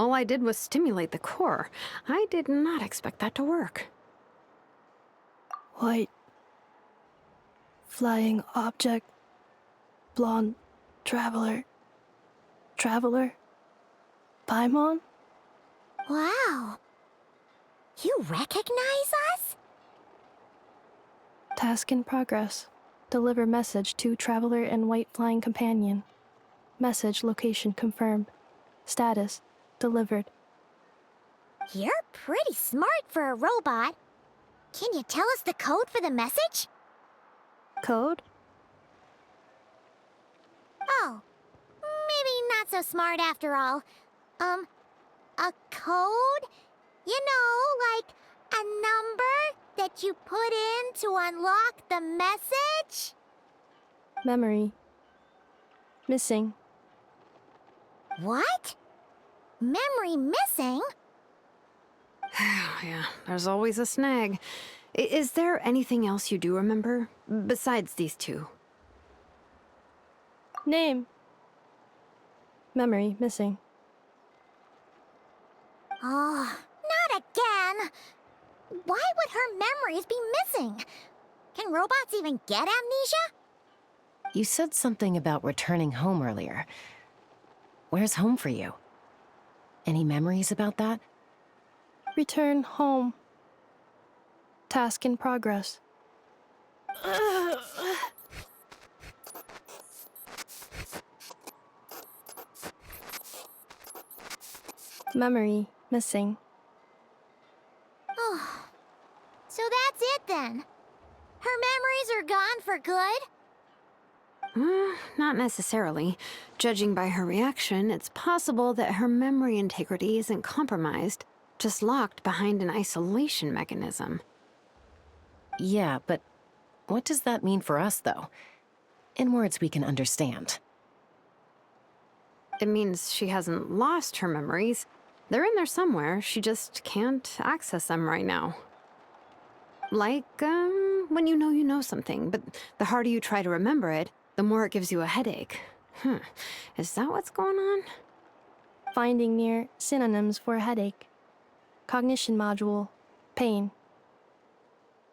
All I did was stimulate the core. I did not expect that to work. White. Flying object. Blonde. Traveler. Traveler? Paimon? Wow. You recognize us? Task in progress. Deliver message to Traveler and White Flying Companion. Message location confirmed. Status delivered. You're pretty smart for a robot. Can you tell us the code for the message? Code? Oh, maybe not so smart after all. A code? You know, like a number that you put in to unlock the message? Memory. Missing. What? Memory missing? Yeah, there's always a snag. Is there anything else you do remember, besides these two? Name. Memory missing. Oh, not again! Why would her memories be missing? Can robots even get amnesia? You said something about returning home earlier. Where's home for you? Any memories about that? Return home. Task in progress. Memory missing. Oh, so that's it then. Her memories are gone for good? Not necessarily. Judging by her reaction, it's possible that her memory integrity isn't compromised, just locked behind an isolation mechanism. Yeah, but what does that mean for us, though? In words we can understand. It means she hasn't lost her memories. They're in there somewhere, she just can't access them right now. Like, when you know something, but the harder you try to remember it, the more it gives you a headache. Is that what's going on? Finding near synonyms for headache. Cognition module. Pain.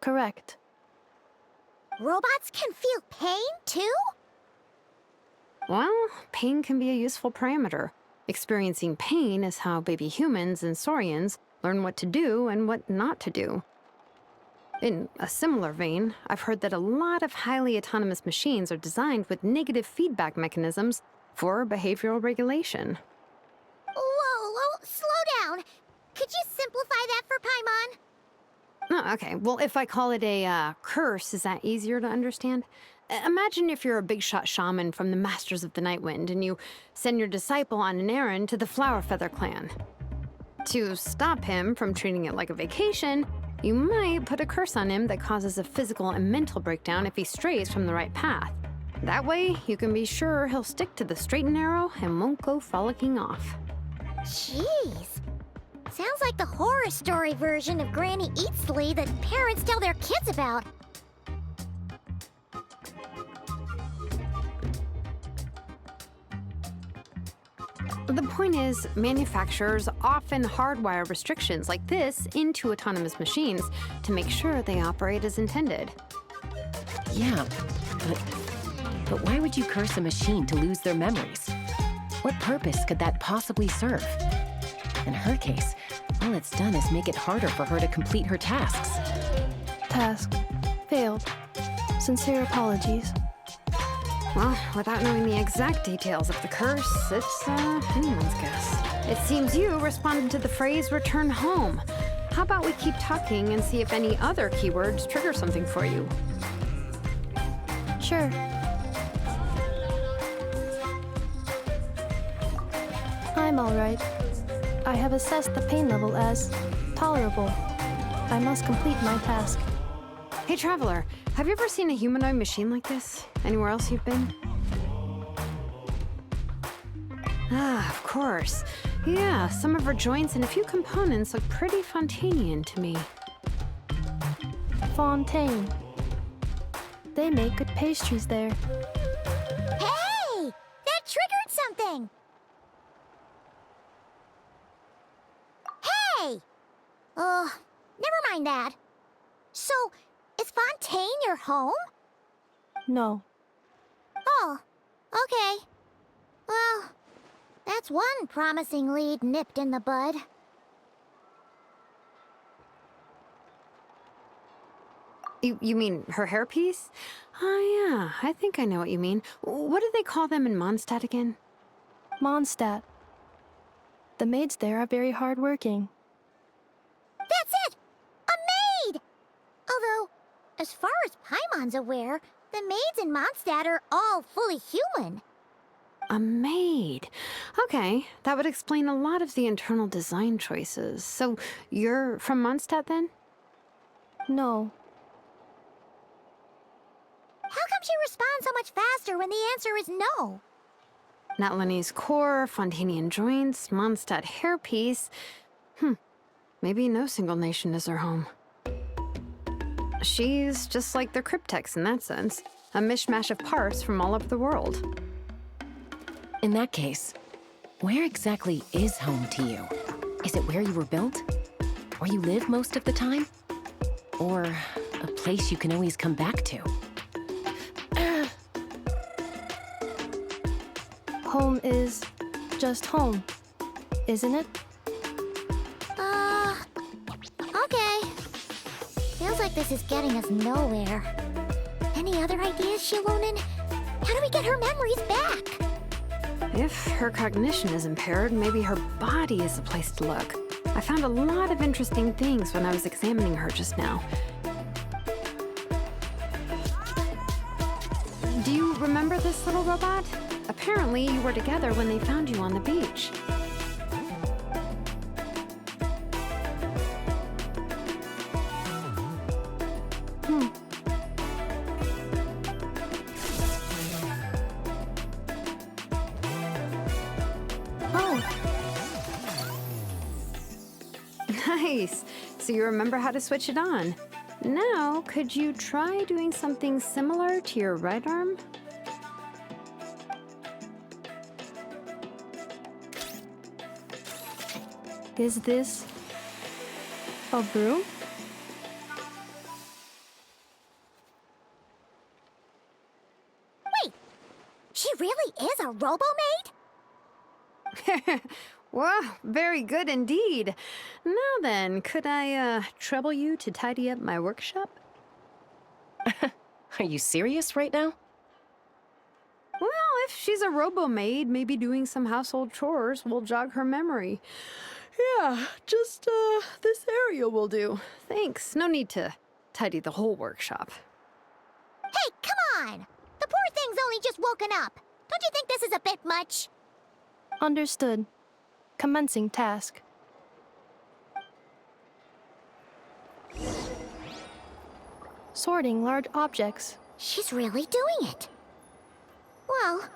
Correct. Robots can feel pain, too? Well, pain can be a useful parameter. Experiencing pain is how baby humans and saurians learn what to do and what not to do. In a similar vein, I've heard that a lot of highly autonomous machines are designed with negative feedback mechanisms for behavioral regulation. Whoa, slow down. Could you simplify that for Paimon? Oh, okay, well, if I call it a curse, is that easier to understand? Imagine if you're a big shot shaman from the Masters of the Nightwind and you send your disciple on an errand to the Flowerfeather clan. To stop him from treating it like a vacation, you might put a curse on him that causes a physical and mental breakdown if he strays from the right path. That way, you can be sure he'll stick to the straight and narrow and won't go frolicking off. Jeez. Sounds like the horror story version of Granny Eatsley that parents tell their kids about. The point is, manufacturers often hardwire restrictions like this into autonomous machines to make sure they operate as intended. Yeah, but why would you curse a machine to lose their memories? What purpose could that possibly serve? In her case, all it's done is make it harder for her to complete her tasks. Task. Failed. Sincere apologies. Well, without knowing the exact details of the curse, it's anyone's guess. It seems you responded to the phrase return home. How about we keep talking and see if any other keywords trigger something for you? Sure. I'm alright. I have assessed the pain level as tolerable. I must complete my task. Hey, Traveler, have you ever seen a humanoid machine like this? Anywhere else you've been? Ah, of course. Yeah, some of her joints and a few components look pretty Fontanian to me. Fontaine. They make good pastries there. Hey! That triggered something! Hey! Never mind that. So, is Fontaine your home? No. Oh, okay. Well, that's one promising lead nipped in the bud. You mean her hairpiece? Oh, yeah, I think I know what you mean. What do they call them in Mondstadt again? Mondstadt. The maids there are very hardworking. That's it! A maid! Although, as far as Paimon's aware, the maids in Mondstadt are all fully human. A maid. Okay, that would explain a lot of the internal design choices. So, you're from Mondstadt then? No. How come she responds so much faster when the answer is no? Natlanese core, Fontanian joints, Mondstadt hairpiece. Maybe no single nation is her home. She's just like the Cryptex in that sense. A mishmash of parts from all over the world. In that case, where exactly is home to you? Is it where you were built? Where you live most of the time? Or a place you can always come back to? Home is just home, isn't it? Okay. Feels like this is getting us nowhere. Any other ideas, Shilonen? How do we get her memories back? If her cognition is impaired, maybe her body is the place to look. I found a lot of interesting things when I was examining her just now. Do you remember this little robot? Apparently, you were together when they found you on the beach. Nice. So you remember how to switch it on. Now, could you try doing something similar to your right arm? Is this a broom? Wait, she really is a robo-maid? Wow, very good indeed. Now then, could I trouble you to tidy up my workshop? Are you serious right now? Well, if she's a robo-maid, maybe doing some household chores will jog her memory. Yeah, just this area will do. Thanks. No need to tidy the whole workshop. Hey, come on! The poor thing's only just woken up. Don't you think this is a bit much? Understood. Commencing task. Sorting large objects. She's really doing it. Well,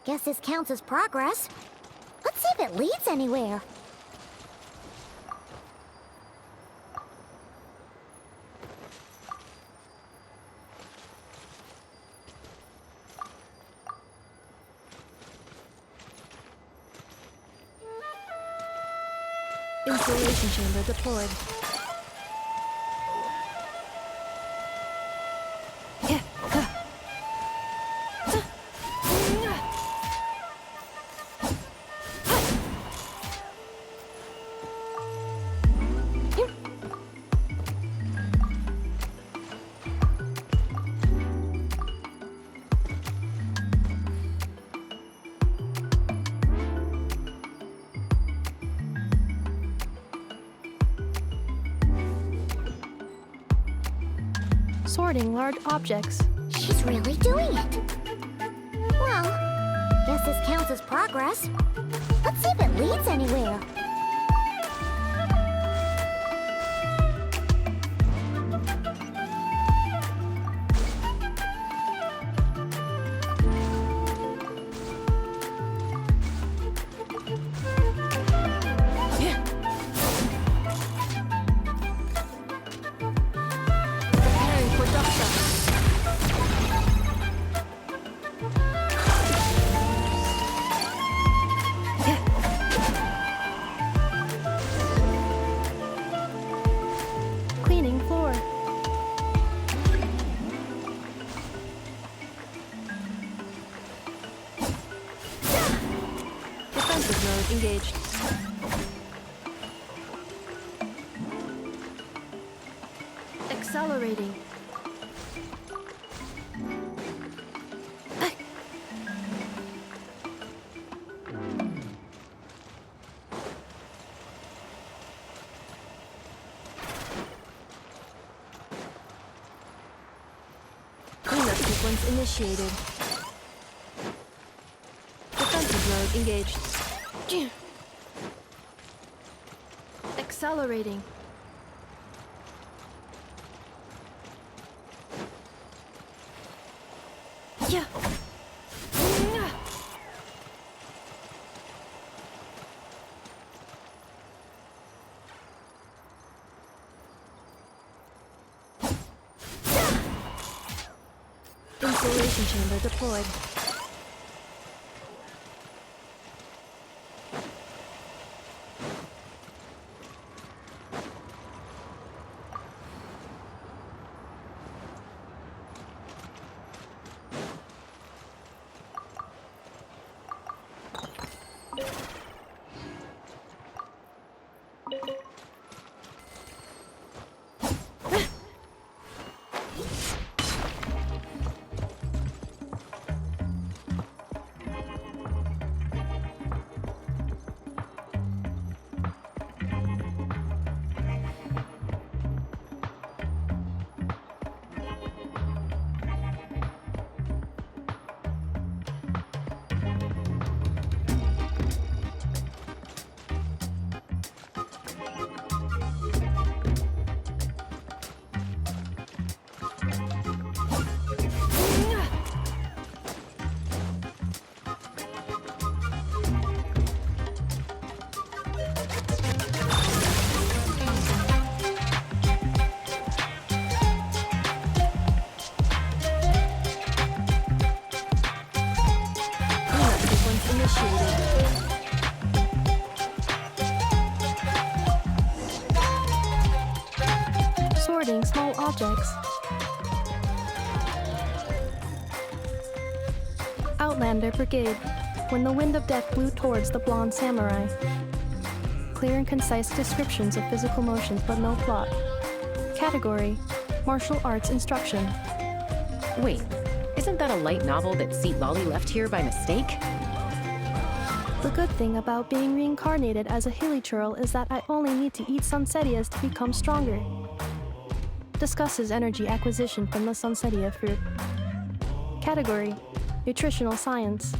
guess this counts as progress. Let's see if it leads anywhere. Insulation chamber deployed. Sorting large objects. She's really doing it. Well, guess this counts as progress. Let's see if it leads anywhere. Preparing for duct. engaged. Accelerating. Cleanup sequence initiated. Defensive mode engaged. Accelerating. Yeah. Insulation chamber deployed. Sorting small objects. Outlander Brigade. When the wind of death blew towards the blonde samurai. Clear and concise descriptions of physical motions, but no plot. Category: martial arts instruction. Wait, isn't that a light novel that Seat Lolly left here by mistake? The good thing about being reincarnated as a hilichurl is that I only need to eat Sunsetias to become stronger. Discusses energy acquisition from the Sunsetia fruit. Category: nutritional science.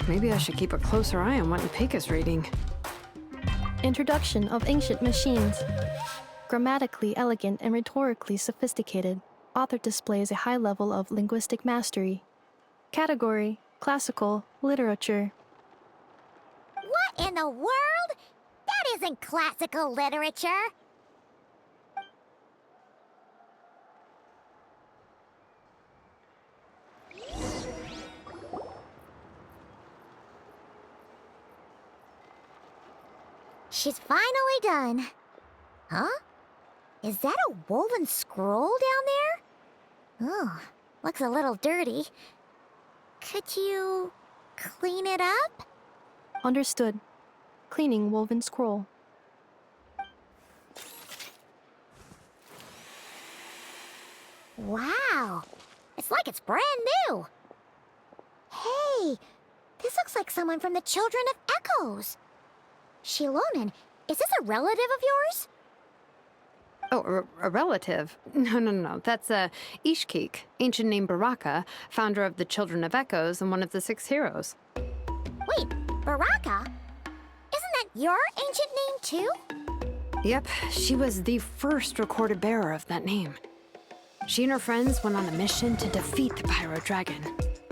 Maybe I should keep a closer eye on what Pink is reading. Introduction of ancient machines. Grammatically elegant and rhetorically sophisticated, author displays a high level of linguistic mastery. Category: classical literature. What in the world? That isn't classical literature. She's finally done. Huh? Is that a woven scroll down there? Oh, looks a little dirty. Could you clean it up? Understood. Cleaning woven scroll. Wow, it's like it's brand new. Hey, this looks like someone from the Children of Echoes. Shilonen, is this a relative of yours? Oh, a relative? No. That's Ishkik, ancient name Baraka, founder of the Children of Echoes and one of the 6 heroes. Wait, Baraka? Isn't that your ancient name too? Yep, she was the first recorded bearer of that name. She and her friends went on a mission to defeat the Pyro Dragon.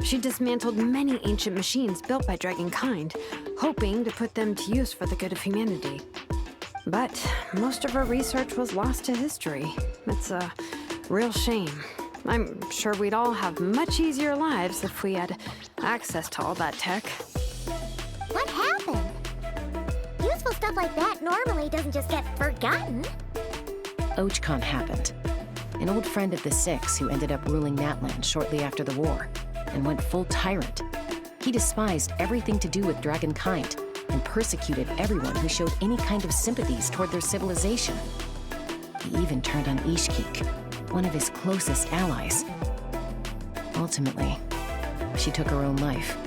She dismantled many ancient machines built by Dragonkind, hoping to put them to use for the good of humanity. But most of her research was lost to history. It's a real shame. I'm sure we'd all have much easier lives if we had access to all that tech. What happened? Useful stuff like that normally doesn't just get forgotten. Ochcon happened. An old friend of the 6 who ended up ruling Natlan shortly after the war, and went full tyrant. He despised everything to do with Dragonkind, and persecuted everyone who showed any kind of sympathies toward their civilization. He even turned on Ishkik, one of his closest allies. Ultimately, she took her own life,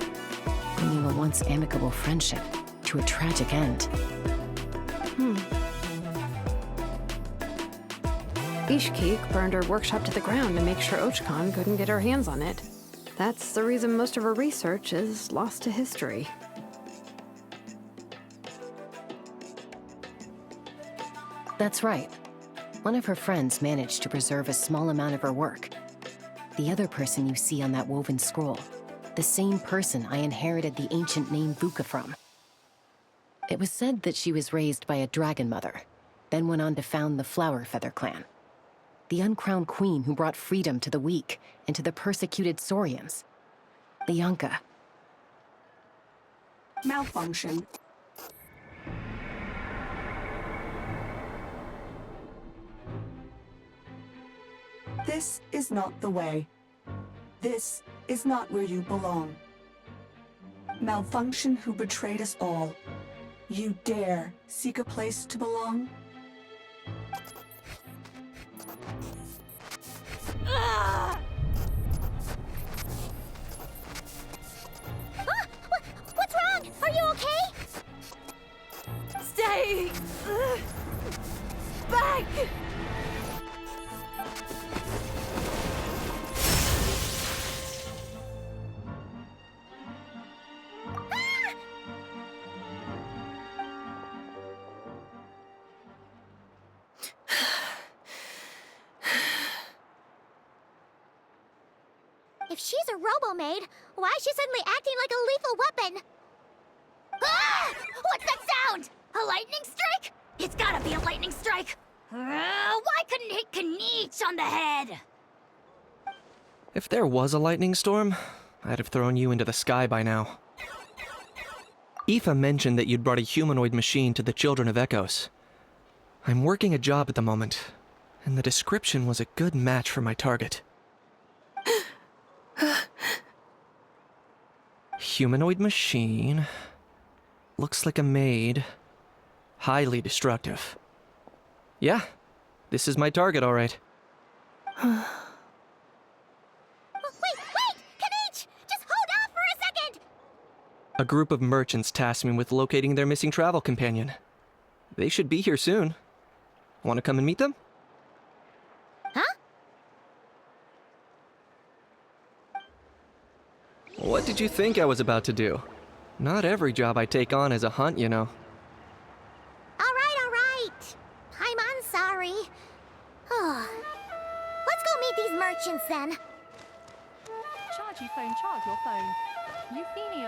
bringing a once amicable friendship to a tragic end. Ishkik burned her workshop to the ground to make sure Ochkon couldn't get her hands on it. That's the reason most of her research is lost to history. That's right. One of her friends managed to preserve a small amount of her work. The other person you see on that woven scroll, the same person I inherited the ancient name Vuka from. It was said that she was raised by a dragon mother, then went on to found the Flower Feather clan. The uncrowned queen who brought freedom to the weak and to the persecuted Saurians. Lianka. Malfunction. This is not the way. This is not where you belong. Malfunction who betrayed us all. You dare seek a place to belong? What's wrong? Are you okay? Stay back! If she's a robo-maid, why is she suddenly acting like a lethal weapon? Ah! What's that sound? A lightning strike? It's gotta be a lightning strike! Why couldn't it hit Kniech on the head? If there was a lightning storm, I'd have thrown you into the sky by now. Aoife mentioned that you'd brought a humanoid machine to the Children of Echoes. I'm working a job at the moment, and the description was a good match for my target. Humanoid machine. Looks like a maid. Highly destructive. Yeah, this is my target, all right. Wait! Kniech! Just hold off for a second! A group of merchants tasked me with locating their missing travel companion. They should be here soon. Want to come and meet them? Huh? What did you think I was about to do? Not every job I take on is a hunt, you know. All right. I'm sorry. Let's go meet these merchants then. Charge your phone, charge your phone. Euphemia